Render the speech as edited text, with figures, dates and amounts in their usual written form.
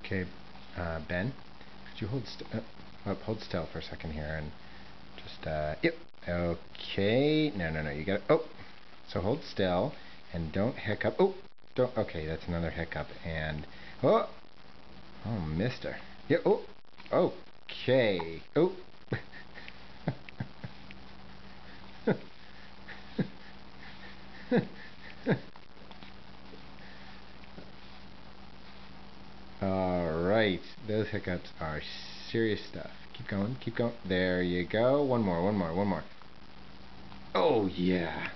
Okay, Ben, could you hold still for a second here and just, yep. Okay, no, you got it. Oh, so hold still and don't hiccup. Oh, don't, okay, that's another hiccup. And, oh, mister. Yeah, oh, okay. Oh. Alright, those hiccups are serious stuff. Keep going, keep going. There you go. One more. Oh, yeah.